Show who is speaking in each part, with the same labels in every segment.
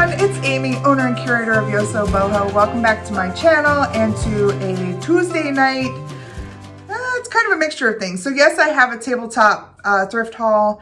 Speaker 1: everyone, it's Amy, owner and curator of YosoBoho. Welcome back to my channel and to a Tuesday night. It's kind of a mixture of things. So yes, I have a tabletop thrift haul.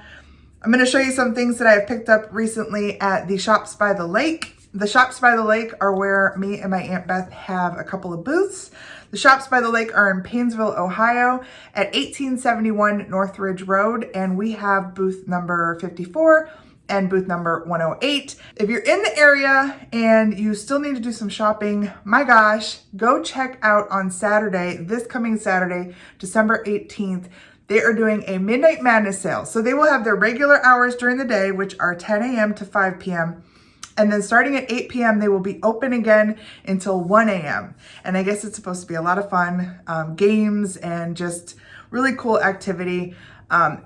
Speaker 1: I'm going to show you some things that I've picked up recently at the Shops by the Lake. The Shops by the Lake are where me and my Aunt Beth have a couple of booths. The Shops by the Lake are in Painesville, Ohio at 1871 Northridge Road, and we have booth number 54 and booth number 108. If you're in the area and you still need to do some shopping, my gosh, go check out on Saturday, this coming Saturday, December 18th. They are doing a Midnight Madness sale. So they will have their regular hours during the day, which are 10 a.m. to 5 p.m. And then starting at 8 p.m., they will be open again until 1 a.m. And I guess it's supposed to be a lot of fun, games and just really cool activity.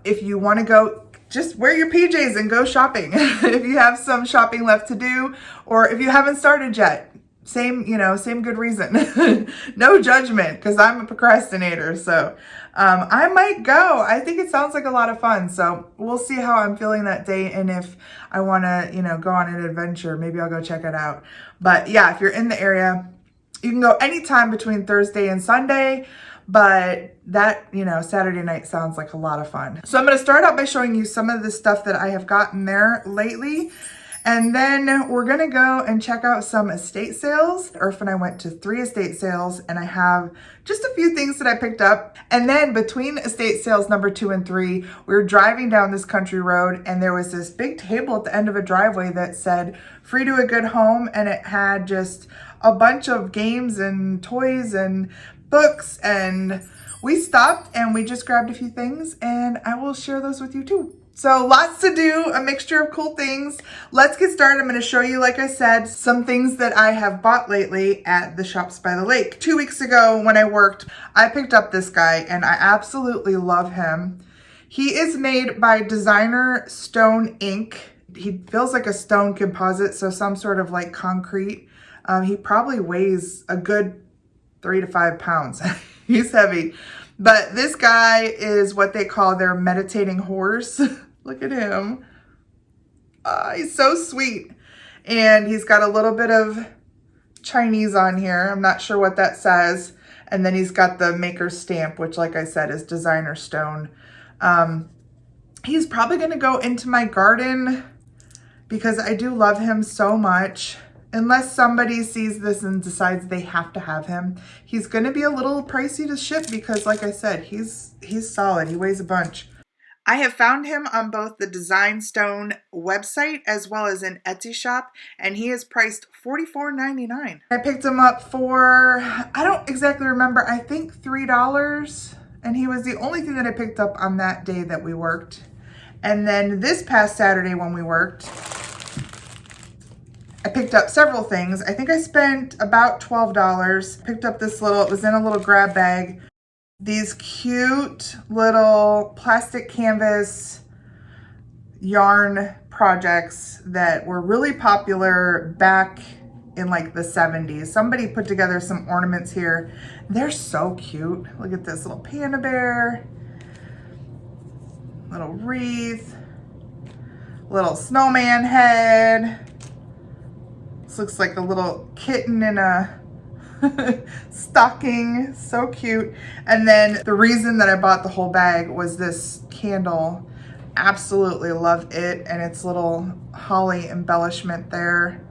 Speaker 1: If you want to go, just wear your PJs and go shopping. If you have some shopping left to do, or if you haven't started yet, same good reason. No judgment, because I'm a procrastinator. So I might go. I think it sounds like a lot of fun. So we'll see how I'm feeling that day. And if I want to, go on an adventure, maybe I'll go check it out. But yeah, if you're in the area, you can go anytime between Thursday and Sunday. But that, Saturday night sounds like a lot of fun. So I'm going to start out by showing you some of the stuff that I have gotten there lately. And then we're going to go and check out some estate sales. Irf and I went to 3 estate sales, and I have just a few things that I picked up. And then between estate sales number 2 and 3, we were driving down this country road, and there was this big table at the end of a driveway that said free to a good home. And it had just a bunch of games and toys and books, and we stopped and we just grabbed a few things, and I will share those with you too. So lots to do, a mixture of cool things. Let's get started. I'm going to show you, like I said, some things that I have bought lately at the Shops by the Lake. 2 weeks ago when I worked, I picked up this guy and I absolutely love him. He is made by Designer Stone Ink. He feels like a stone composite, so some sort of like concrete. He probably weighs a good 3 to 5 pounds. He's heavy. But this guy is what they call their meditating horse. Look at him. He's so sweet. And he's got a little bit of Chinese on here. I'm not sure what that says. And then he's got the maker's stamp, which, like I said, is designer stone. He's probably going to go into my garden because I do love him so much. Unless somebody sees this and decides they have to have him. He's going to be a little pricey to ship because, like I said, he's solid. He weighs a bunch. I have found him on both the Design Stone website as well as an Etsy shop, and he is priced $44.99. I picked him up for, I don't exactly remember, I think $3, and he was the only thing that I picked up on that day that we worked. And then this past Saturday when we worked, I picked up several things. I think I spent about $12. Picked up this it was in a little grab bag. These cute little plastic canvas yarn projects that were really popular back in like the 70s. Somebody put together some ornaments here. They're so cute. Look at this little panda bear, little wreath, little snowman head. Looks like a little kitten in a stocking. So cute. And then the reason that I bought the whole bag was this candle. Absolutely love it. And its little holly embellishment there.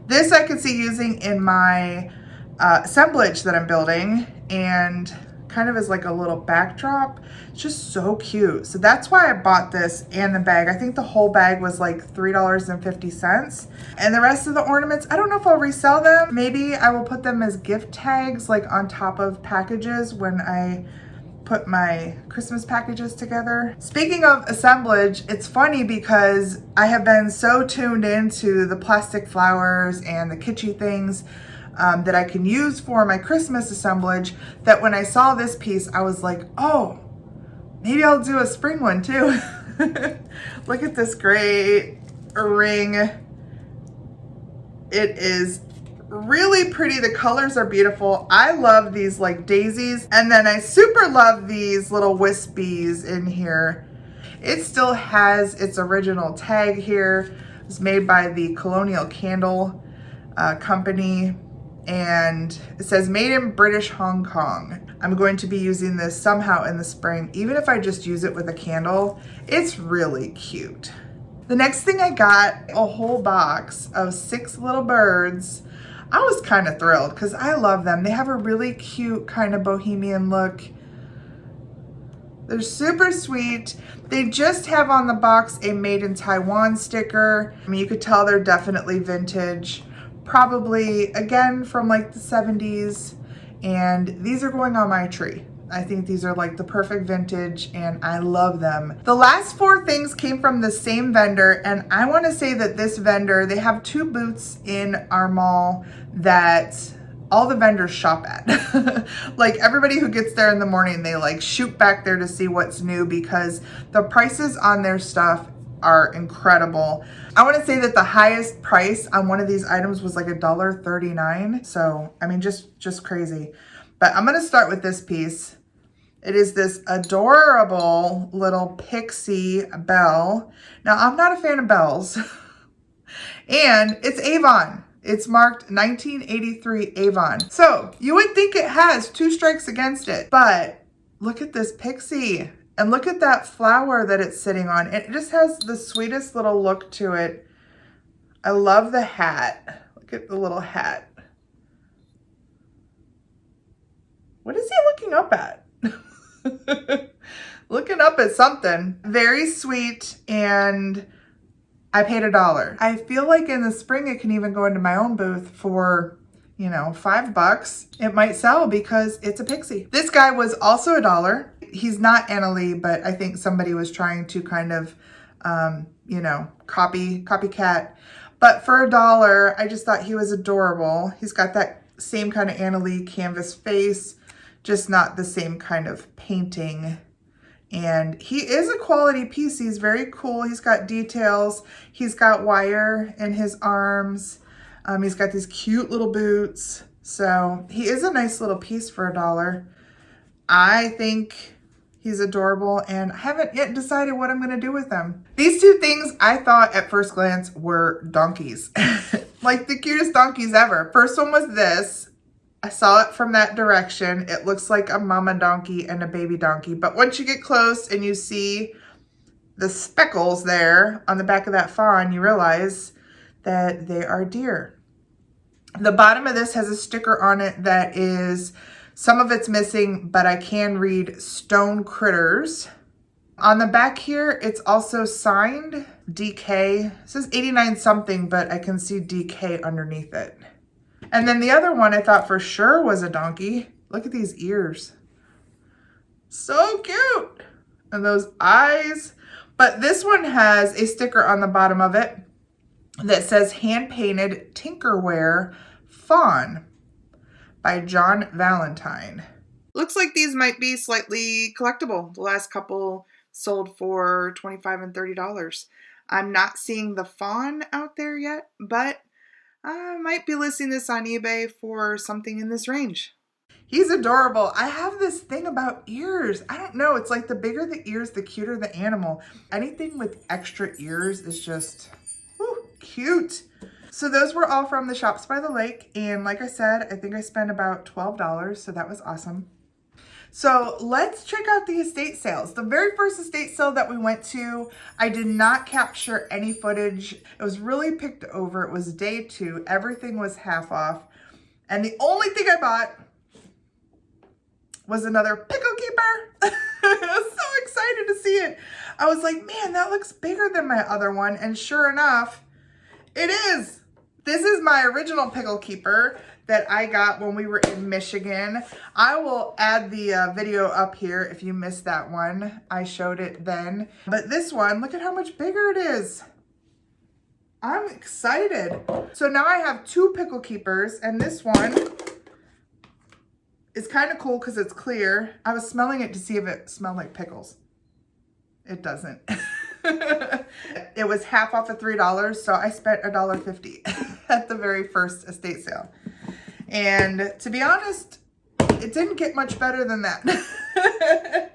Speaker 1: This I could see using in my assemblage that I'm building, and kind of as like a little backdrop. It's just so cute. So that's why I bought this and the bag. I think the whole bag was like $3.50. And the rest of the ornaments, I don't know if I'll resell them. Maybe I will put them as gift tags, like on top of packages when I put my Christmas packages together. Speaking of assemblage, it's funny because I have been so tuned into the plastic flowers and the kitschy things that I can use for my Christmas assemblage, that when I saw this piece, I was like, oh, maybe I'll do a spring one too. Look at this great ring. It is really pretty. The colors are beautiful. I love these like daisies. And then I super love these little wispies in here. It still has its original tag here, It's made by the Colonial Candle Company, and it says made in British Hong Kong. I'm going to be using this somehow in the spring, even if I just use it with a candle. It's really cute. The next thing I got, a whole box of 6 little birds. I was kind of thrilled because I love them. They have a really cute kind of bohemian look. They're super sweet. They just have on the box a made in Taiwan sticker. I mean, you could tell they're definitely vintage. Probably, again, from like the 70s. And these are going on my tree. I think these are like the perfect vintage and I love them. The last 4 things came from the same vendor, and I want to say that this vendor, they have 2 booths in our mall that all the vendors shop at. Like everybody who gets there in the morning, they like shoot back there to see what's new because the prices on their stuff are incredible. I want to say that the highest price on one of these items was like $1.39. So, I mean, just crazy. But I'm going to start with this piece. It is this adorable little pixie bell. Now, I'm not a fan of bells. And it's Avon. It's marked 1983 Avon. So, you would think it has 2 strikes against it. But look at this pixie. And look at that flower that it's sitting on. It just has the sweetest little look to it. I love the hat. Look at the little hat. What is he looking up at? Looking up at something. Very sweet, and I paid $1. I feel like in the spring it can even go into my own booth for, you know, $5. It might sell because it's a pixie. This guy was also $1. He's not Annalie, but I think somebody was trying to kind of, you know, copycat. But for $1, I just thought he was adorable. He's got that same kind of Annalie canvas face, just not the same kind of painting. And he is a quality piece. He's very cool. He's got details. He's got wire in his arms. He's got these cute little boots. So he is a nice little piece for $1. I think he's adorable, and I haven't yet decided what I'm gonna do with them. These 2 things I thought at first glance were donkeys. Like the cutest donkeys ever. First one was this. I saw it from that direction. It looks like a mama donkey and a baby donkey. But once you get close and you see the speckles there on the back of that fawn, you realize that they are deer. The bottom of this has a sticker on it that is, some of it's missing, but I can read Stone Critters. On the back here, it's also signed DK. It says 89 something, but I can see DK underneath it. And then the other one I thought for sure was a donkey. Look at these ears. So cute. And those eyes. But this one has a sticker on the bottom of it that says hand-painted Tinkerware Fawn by John Valentine. Looks like these might be slightly collectible. The last couple sold for $25 and $30. I'm not seeing the fawn out there yet, but I might be listing this on eBay for something in this range. He's adorable. I have this thing about ears. I don't know. It's like the bigger the ears, the cuter the animal. Anything with extra ears is just cute. So those were all from the Shops by the Lake. And like I said, I think I spent about $12. So that was awesome. So let's check out the estate sales. The very first estate sale that we went to, I did not capture any footage. It was really picked over. It was day 2. Everything was half off. And the only thing I bought was another pickle keeper. I was so excited to see it. I was like, man, that looks bigger than my other one. And sure enough, it is. This is my original pickle keeper that I got when we were in Michigan. I will add the video up here if you missed that one. I showed it then. But this one, look at how much bigger it is. I'm excited. So now I have 2 pickle keepers, and this one is kind of cool because it's clear. I was smelling it to see if it smelled like pickles. It doesn't. It was half off of $3, so I spent $1.50 at the very first estate sale. And to be honest, it didn't get much better than that.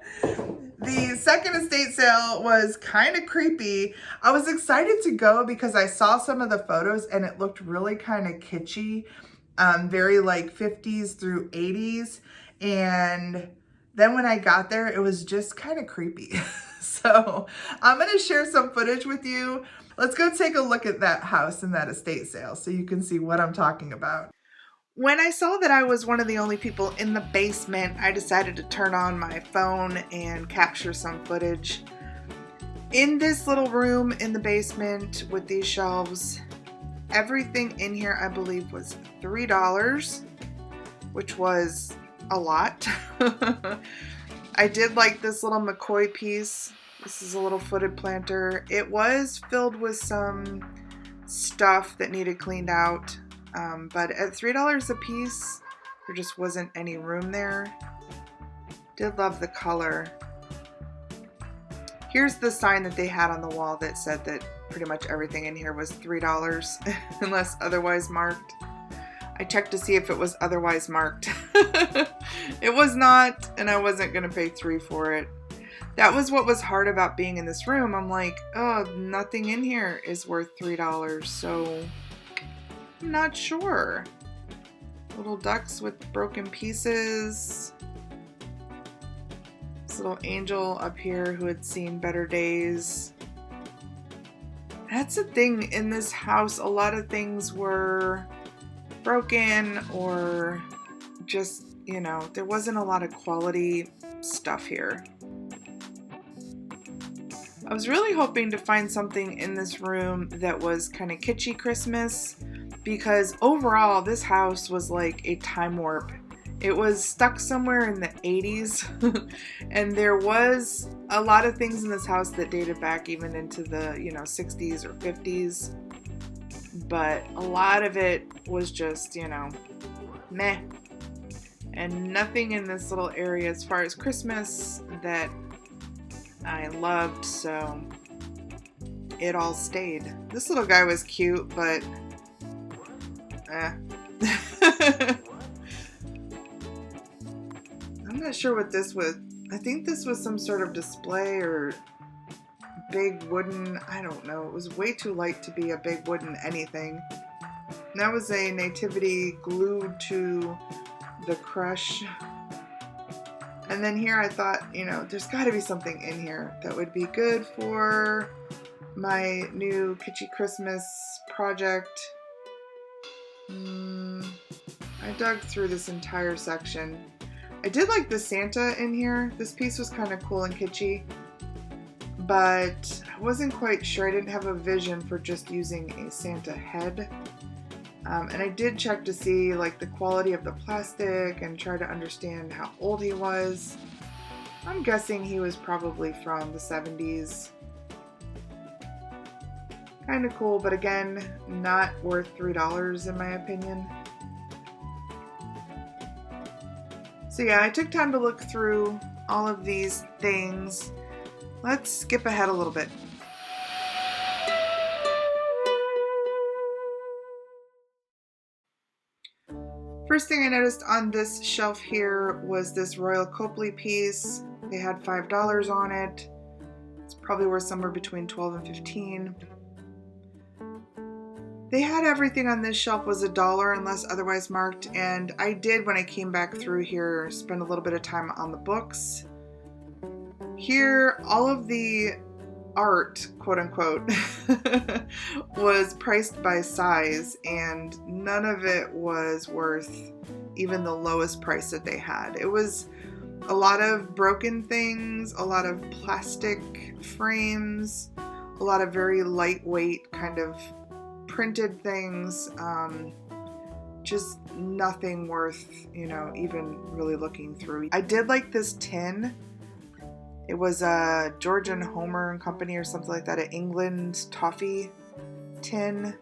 Speaker 1: The second estate sale was kind of creepy. I was excited to go because I saw some of the photos and it looked really kind of kitschy, very like 50s through 80s. And then when I got there, it was just kind of creepy. So I'm going to share some footage with you. Let's go take a look at that house and that estate sale so you can see what I'm talking about. When I saw that I was one of the only people in the basement, I decided to turn on my phone and capture some footage. In this little room in the basement with these shelves, everything in here I believe was $3, which was a lot. I did like this little McCoy piece. This is a little footed planter. It was filled with some stuff that needed cleaned out. But at $3 a piece, there just wasn't any room there. Did love the color. Here's the sign that they had on the wall that said that pretty much everything in here was $3 unless otherwise marked. I checked to see if it was otherwise marked. It was not, and I wasn't going to pay $3 for it. That was what was hard about being in this room. I'm like, oh, nothing in here is worth $3, so I'm not sure. Little ducks with broken pieces. This little angel up here who had seen better days. That's the thing in this house. A lot of things were broken or just, you know, there wasn't a lot of quality stuff here. I was really hoping to find something in this room that was kind of kitschy Christmas, because overall this house was like a time warp. It was stuck somewhere in the 80s and there was a lot of things in this house that dated back even into the 60s or 50s, but a lot of it was just meh, and nothing in this little area as far as Christmas that I loved, so it all stayed. This little guy was cute, but I'm not sure what this was. I think this was some sort of display or big wooden, I don't know. It was way too light to be a big wooden anything. And that was a nativity glued to the crush. And then here I thought, there's got to be something in here that would be good for my new kitschy Christmas project. I dug through this entire section. I did like the Santa in here. This piece was kind of cool and kitschy, but I wasn't quite sure. I didn't have a vision for just using a Santa head. And I did check to see like the quality of the plastic and try to understand how old he was. I'm guessing he was probably from the 70s. Kind of cool, but again, not worth $3 in my opinion. So yeah, I took time to look through all of these things. Let's skip ahead a little bit. First thing I noticed on this shelf here was this Royal Copley piece. They had $5 on it. It's probably worth somewhere between $12 and $15. They had everything on this shelf was $1 unless otherwise marked, and I did, when I came back through here, spend a little bit of time on the books. Here, all of the art, quote unquote, was priced by size, and none of it was worth even the lowest price that they had. It was a lot of broken things, a lot of plastic frames, a lot of very lightweight kind of printed things, just nothing worth, even really looking through. I did like this tin. It was a George and Homer and Company or something like that, an England toffee tin.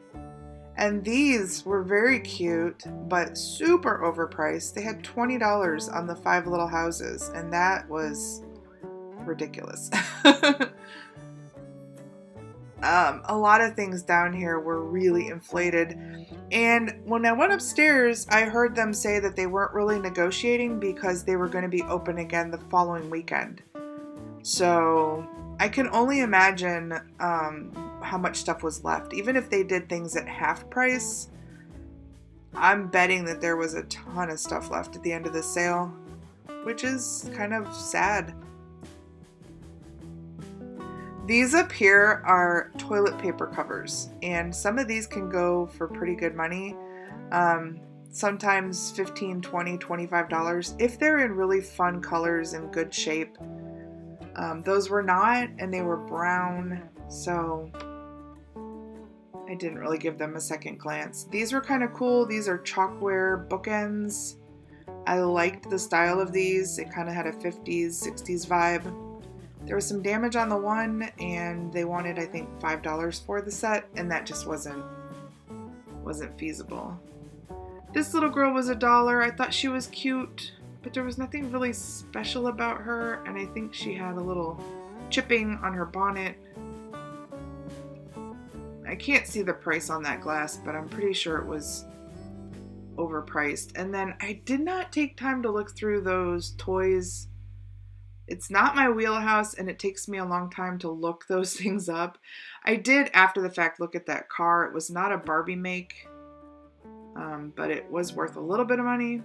Speaker 1: And these were very cute, but super overpriced. They had $20 on the 5 little houses, and that was ridiculous. A lot of things down here were really inflated. And when I went upstairs, I heard them say that they weren't really negotiating because they were going to be open again the following weekend. So I can only imagine how much stuff was left. Even if they did things at half price, I'm betting that there was a ton of stuff left at the end of the sale, which is kind of sad. These up here are toilet paper covers, and some of these can go for pretty good money. Sometimes $15, $20, $25 if they're in really fun colors and good shape. Those were not, and they were brown, so I didn't really give them a second glance. These were kind of cool. These are chalkware bookends. I liked the style of these. It kind of had a 50s, 60s vibe. There was some damage on the one, and they wanted, I think, $5 for the set, and that just wasn't feasible. This little girl was $1. I thought she was cute, but there was nothing really special about her, and I think she had a little chipping on her bonnet. I can't see the price on that glass, but I'm pretty sure it was overpriced. And then I did not take time to look through those toys. It's not my wheelhouse, and it takes me a long time to look those things up. I did, after the fact, look at that car. It was not a Barbie make, but it was worth a little bit of money.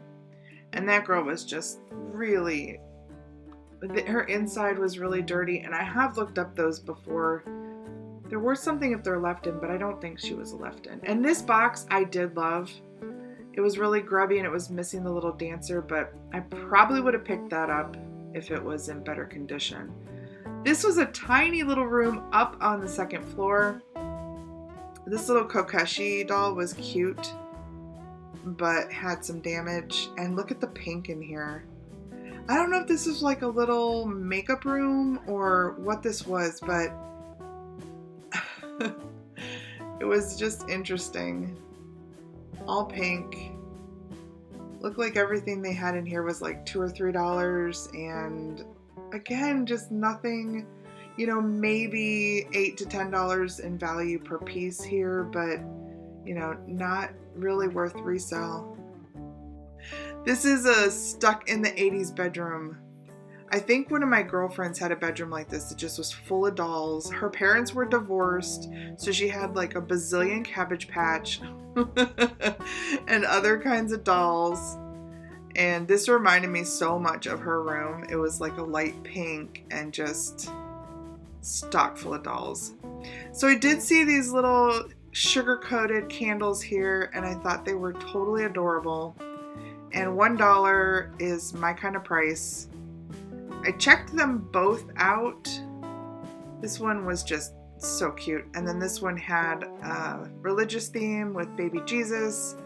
Speaker 1: And that girl was just really, her inside was really dirty, and I have looked up those before. There were something if they're left in, but I don't think she was a left in. And this box I did love. It was really grubby and it was missing the little dancer, but I probably would have picked that up if it was in better condition. This was a tiny little room up on the second floor. This little Kokeshi doll was cute, but had some damage. And look at the pink in here. I don't know if this is like a little makeup room or what this was, but it was just interesting. All pink. Looked like everything they had in here was like $2 or $3, and again, just nothing, you know, maybe $8 to $10 in value per piece here, but you know, not really worth resale. This is a stuck in the 80s bedroom. I think one of my girlfriends had a bedroom like this. It just was full of dolls. Her parents were divorced, so she had like a bazillion Cabbage Patch and other kinds of dolls. And this reminded me so much of her room. It was like a light pink and just stock full of dolls. So I did see these little sugar-coated candles here, and I thought they were totally adorable. And $1 is my kind of price. I checked them both out. This one was just so cute. And then this one had a religious theme with baby Jesus.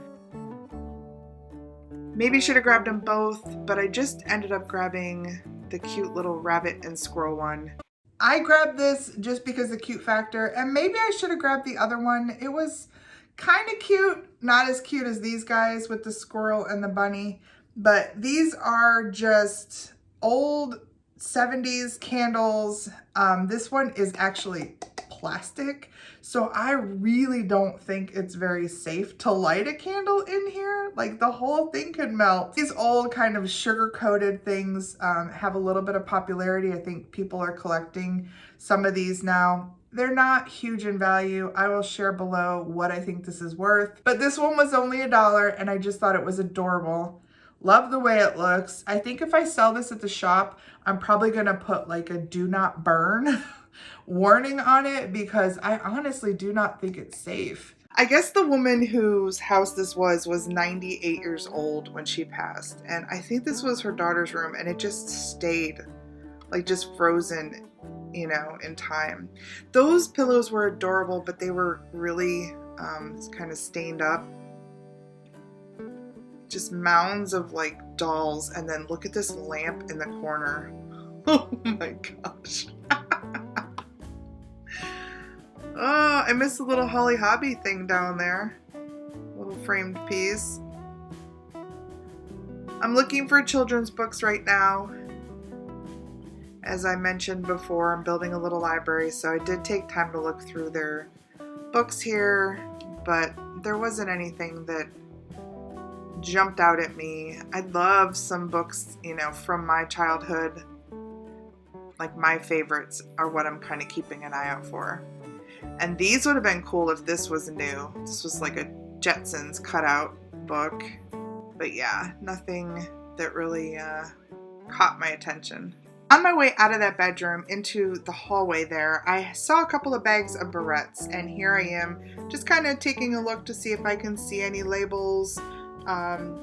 Speaker 1: Maybe should have grabbed them both, but I just ended up grabbing the cute little rabbit and squirrel one. I grabbed this just because of the cute factor, and maybe I should have grabbed the other one. It was kind of cute, not as cute as these guys with the squirrel and the bunny, but these are just old 70s candles. This one is actually plastic, so I really don't think it's very safe to light a candle in here. Like, the whole thing could melt. These old kind of sugar-coated things have a little bit of popularity. I think people are collecting some of these now. They're not huge in value. I will share below what I think this is worth, but this one was only $1, and I just thought it was adorable. Love the way it looks. I think if I sell this at the shop, I'm probably gonna put like a do not burn warning on it, because I honestly do not think it's safe. I guess the woman whose house this was 98 years old when she passed, and I think this was her daughter's room, and it just stayed like just frozen, you know, in time. Those pillows were adorable, but they were really kind of stained up. Just mounds of like dolls, and then look at this lamp in the corner. Oh my gosh. Oh, I miss the little Holly Hobby thing down there. Little framed piece. I'm looking for children's books right now. As I mentioned before, I'm building a little library, so I did take time to look through their books here, but there wasn't anything that jumped out at me. I love some books, you know, from my childhood. like my favorites are what I'm kind of keeping an eye out for. And these would have been cool if this was new. This was like a Jetsons cutout book. But yeah, nothing that really caught my attention. On my way out of that bedroom into the hallway there, I saw a couple of bags of barrettes, and here I am just kind of taking a look to see if I can see any labels,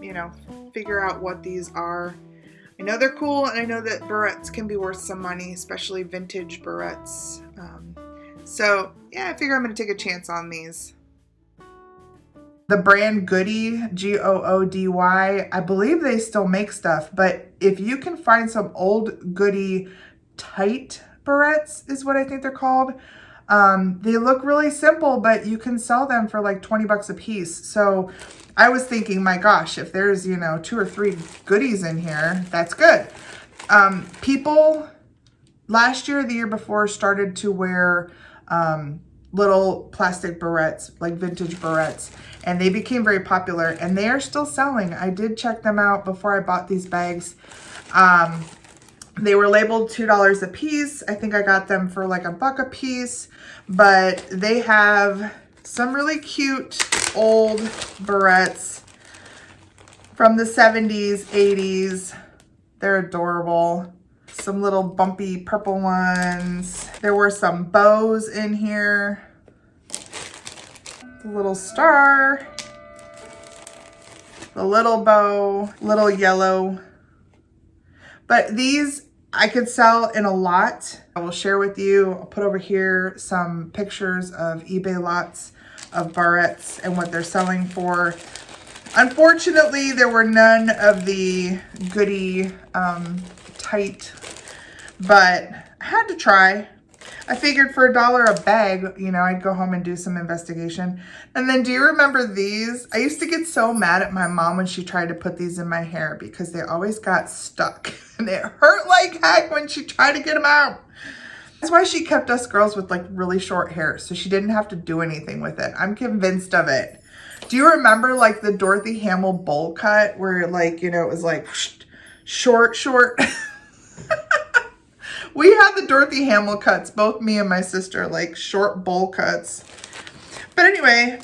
Speaker 1: you know, figure out what these are. I know they're cool, and I know that barrettes can be worth some money, especially vintage barrettes. So yeah, I figure I'm going to take a chance on these. The brand Goody, Goody, I believe they still make stuff, but if you can find some old Goody tight barrettes is what I think they're called. They look really simple, but you can sell them for like 20 bucks a piece. So I was thinking, my gosh, if there's, you know, 2 or 3 goodies in here, that's good. People last year, the year before, started to wear little plastic barrettes, like vintage barrettes, and they became very popular, and they are still selling. I did check them out before I bought these bags. They were labeled $2 a piece. I think I got them for like $1 a piece, but they have some really cute old barrettes from the 70s, 80s. They're adorable. Some little bumpy purple ones. There were some bows in here. The little star. The little bow. Little yellow. But these I could sell in a lot. I will share with you. I'll put over here some pictures of eBay lots of barrettes and what they're selling for. Unfortunately, there were none of the Goody tight, but I had to try. I figured for $1 a bag, you know, I'd go home and do some investigation. And then do you remember these? I used to get so mad at my mom when she tried to put these in my hair because they always got stuck. And it hurt like heck when she tried to get them out. That's why she kept us girls with like really short hair, so she didn't have to do anything with it. I'm convinced of it. Do you remember like the Dorothy Hamill bowl cut where like, you know, it was like short. We had the Dorothy Hamill cuts, both me and my sister, like short bowl cuts. But anyway,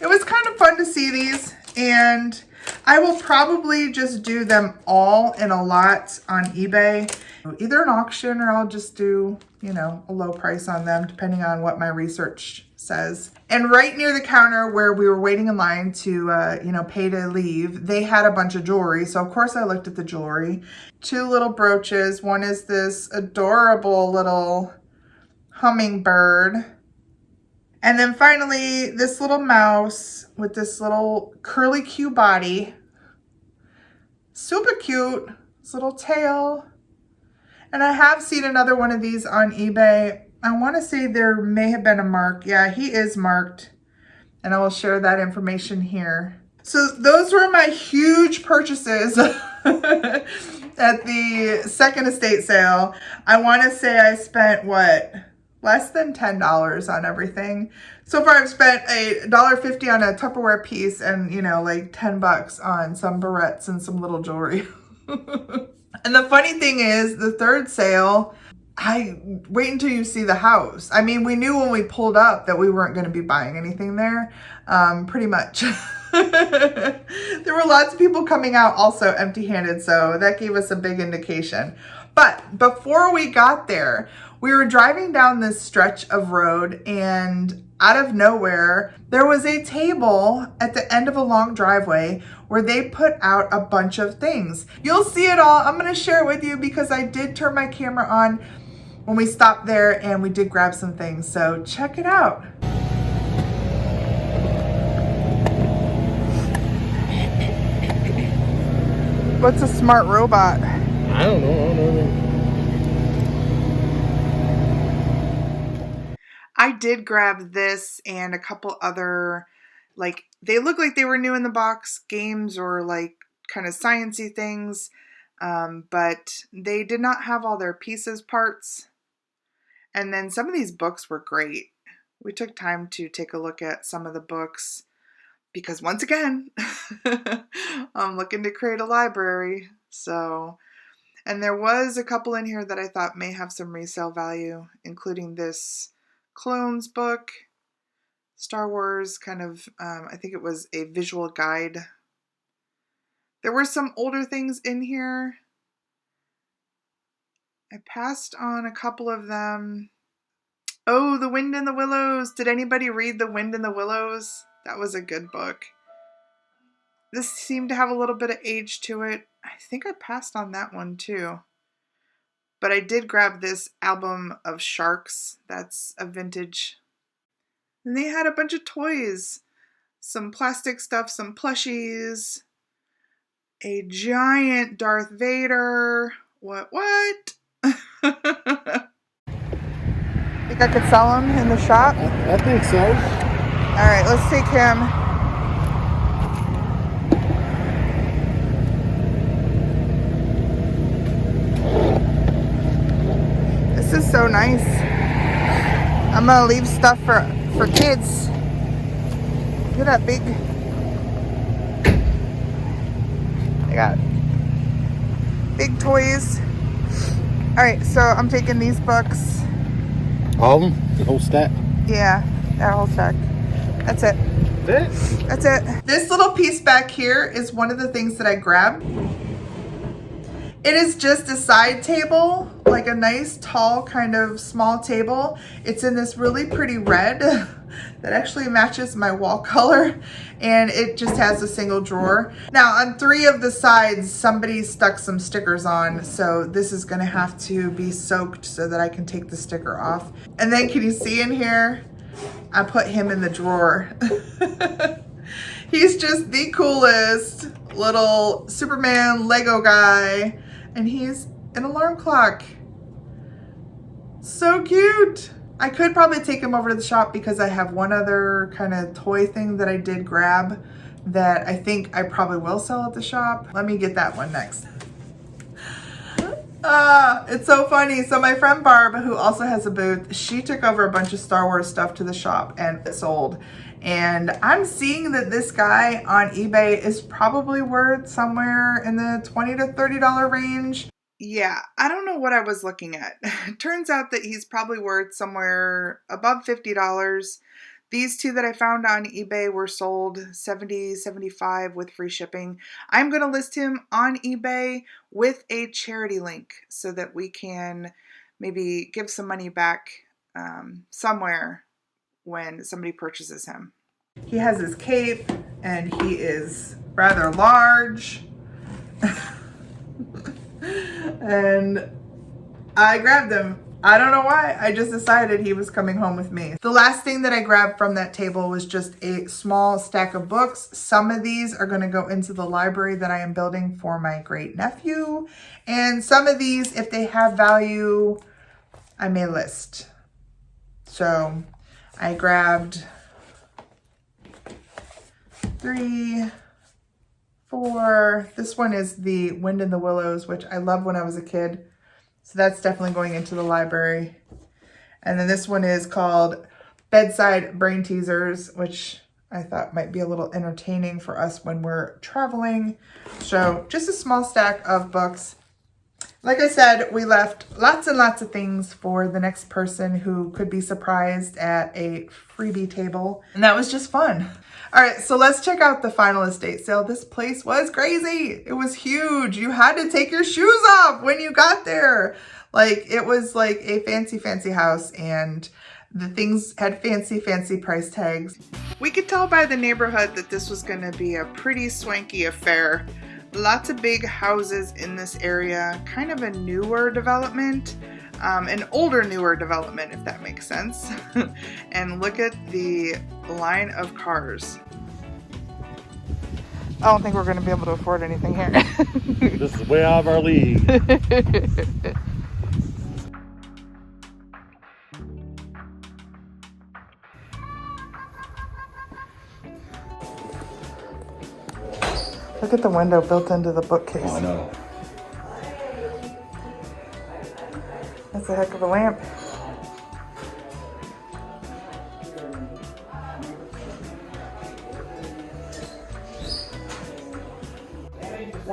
Speaker 1: it was kind of fun to see these, and I will probably just do them all in a lot on eBay. Either an auction or I'll just do, you know, a low price on them depending on what my research says. And right near the counter where we were waiting in line to, you know, pay to leave, they had a bunch of jewelry. So of course I looked at the jewelry. 2 little brooches. One is this adorable little hummingbird. And then finally this little mouse with this little curly Q body. Super cute. This little tail. And I have seen another one of these on eBay. I want to say there may have been a mark. Yeah, he is marked. And I will share that information here. So those were my huge purchases at the second estate sale. I want to say I spent, what, less than $10 on everything. So far I've spent $1.50 on a Tupperware piece and, you know, like 10 bucks on some barrettes and some little jewelry. And the funny thing is, the third sale, wait until you see the house. I mean, we knew when we pulled up that we weren't going to be buying anything there, pretty much. There were lots of people coming out also empty-handed, so that gave us a big indication. But before we got there, we were driving down this stretch of road, and out of nowhere, there was a table at the end of a long driveway where they put out a bunch of things. You'll see it all. I'm going to share it with you because I did turn my camera on when we stopped there and we did grab some things. So check it out. What's a smart robot?
Speaker 2: I don't know.
Speaker 1: I did grab this and a couple other, like, they look like they were new in the box games or like kind of sciencey things, but they did not have all their pieces parts. And then some of these books were great. We took time to take a look at some of the books because once again, I'm looking to create a library. So, And there was a couple in here that I thought may have some resale value, including this Clones book, Star Wars, kind of, I think it was a visual guide. There were some older things in here. I passed on a couple of them. Oh, The Wind in the Willows. Did anybody read The Wind in the Willows? That was a good book. This seemed to have a little bit of age to it. I think I passed on that one too. But I did grab this album of sharks. That's a vintage. And they had a bunch of toys. Some plastic stuff, some plushies. A giant Darth Vader. What? Think I could sell him in the shop?
Speaker 2: I think so.
Speaker 1: All right, let's take him. This is so nice. I'm gonna leave stuff for kids. Look at that big. I got big toys. All right, so I'm taking these books.
Speaker 2: All of them? The whole stack?
Speaker 1: Yeah, that whole stack. That's it. That's it. This little piece back here is one of the things that I grabbed. It is just a side table, like a nice tall kind of small table. It's in this really pretty red that actually matches my wall color, and it just has a single drawer. Now on 3 of the sides, somebody stuck some stickers on, so this is gonna have to be soaked so that I can take the sticker off. And then can you see in here, I put him in the drawer. He's just the coolest little Superman Lego guy, and he's an alarm clock. So cute. I could probably take him over to the shop because I have one other kind of toy thing that I did grab that I think I probably will sell at the shop. Let me get that one next. It's so funny. So my friend Barb, who also has a booth, she took over a bunch of Star Wars stuff to the shop and it sold. And I'm seeing that this guy on eBay is probably worth somewhere in the $20 to $30 range. Yeah, I don't know what I was looking at. It turns out that he's probably worth somewhere above $50. These 2 that I found on eBay were sold $70, $75 with free shipping. I'm going to list him on eBay with a charity link so that we can maybe give some money back somewhere when somebody purchases him. He has his cape and he is rather large. And I grabbed him. I don't know why. I just decided he was coming home with me. The last thing that I grabbed from that table was just a small stack of books. Some of these are going to go into the library that I am building for my great nephew. And some of these, if they have value, I may list. So I grabbed 3, 4. This one is The Wind in the Willows, which I loved when I was a kid. So that's definitely going into the library. And then this one is called Bedside Brain Teasers, which I thought might be a little entertaining for us when we're traveling. So just a small stack of books. Like I said, we left lots and lots of things for the next person who could be surprised at a freebie table. And that was just fun. All right, so let's check out the final estate sale. This place was crazy. It was huge. You had to take your shoes off when you got there. Like, it was like a fancy, fancy house, and the things had fancy, fancy price tags. We could tell by the neighborhood that this was going to be a pretty swanky affair. Lots of big houses in this area, kind of a newer development. An older, newer development, if that makes sense. And look at the line of cars. I don't think we're going to be able to afford anything here.
Speaker 2: This is way out of our league.
Speaker 1: Look at the window built into the bookcase.
Speaker 2: Oh, I know.
Speaker 1: That's a heck of a lamp.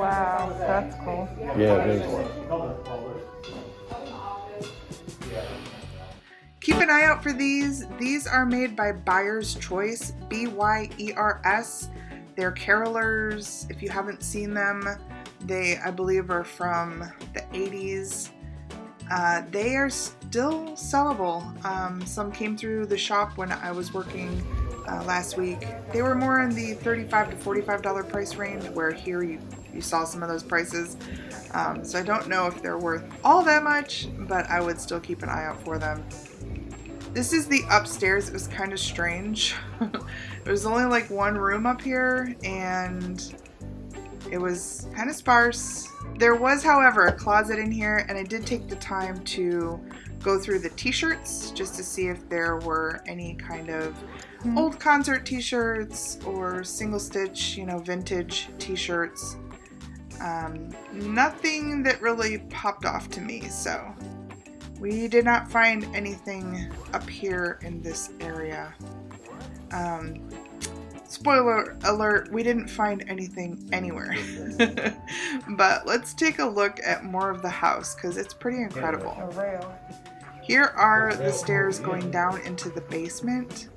Speaker 1: Wow, that's cool.
Speaker 2: Yeah, it is.
Speaker 1: Keep an eye out for these. These are made by Buyer's Choice, BYERS. They're carolers. If you haven't seen them, they, I believe, are from the 80s. They are still sellable. Some came through the shop when I was working last week. They were more in the $35 to $45 price range, where here you saw some of those prices. So I don't know if they're worth all that much, but I would still keep an eye out for them. This is the upstairs. It was kind of strange. There was only like one room up here, and it was kind of sparse. There was, however, a closet in here, and I did take the time to go through the t-shirts just to see if there were any kind of old concert t-shirts or single stitch, you know, vintage t-shirts. Nothing that really popped off to me, so we did not find anything up here in this area. Spoiler alert, we didn't find anything anywhere. But let's take a look at more of the house, because it's pretty incredible. Here are the stairs going down into the basement.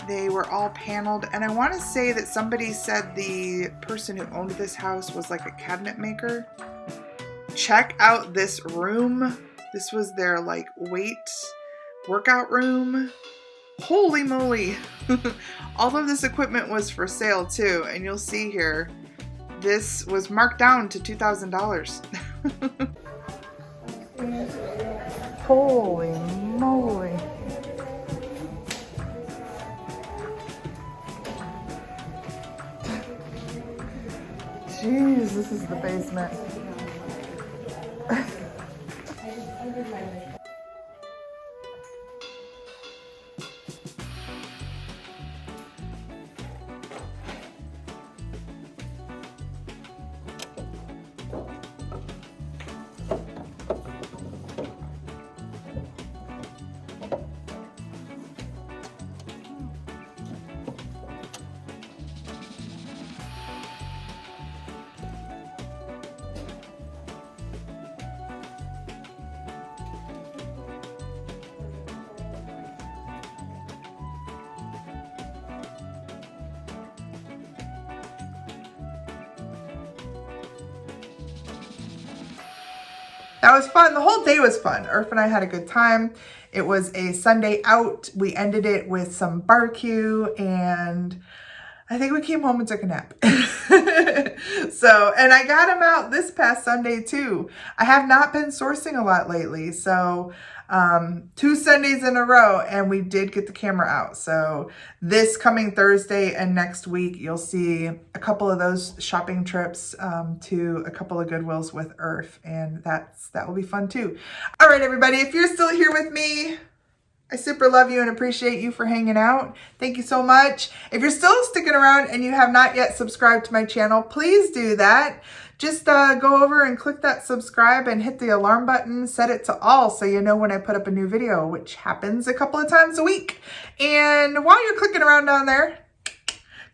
Speaker 1: They were all paneled, and I want to say that somebody said the person who owned this house was like a cabinet maker. Check out this room. This was their like weight workout room. Holy moly. All of this equipment was for sale too, and you'll see here this was marked down to $2,000. Holy moly. Jeez, this is the basement. That was fun. The whole day was fun. Irf and I had a good time. It was a Sunday out. We ended it with some barbecue, and I think we came home and took a nap. And I got him out this past Sunday too. I have not been sourcing a lot lately. So 2 Sundays in a row, and we did get the camera out. So this coming Thursday and next week, you'll see a couple of those shopping trips to a couple of Goodwills with Irf, and that will be fun too. All right, everybody, if you're still here with me, I super love you and appreciate you for hanging out. Thank you so much. If you're still sticking around and you have not yet subscribed to my channel, please do that. Just go over and click that subscribe and hit the alarm button, set it to all so you know when I put up a new video, which happens a couple of times a week. And while you're clicking around down there,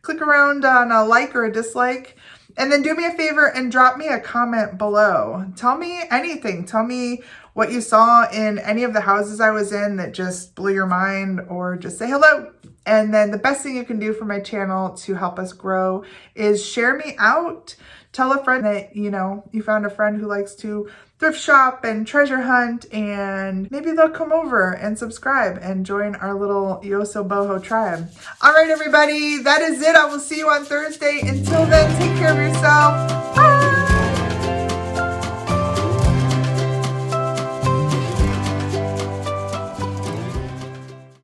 Speaker 1: click around on a like or a dislike. And then do me a favor and drop me a comment below. Tell me anything. Tell me what you saw in any of the houses I was in that just blew your mind, or just say hello. And then the best thing you can do for my channel to help us grow is share me out. Tell a friend that, you know, you found a friend who likes to thrift shop and treasure hunt, and maybe they'll come over and subscribe and join our little YosoBoho tribe. All right, everybody, that is it. I will see you on Thursday. Until then, take care of yourself.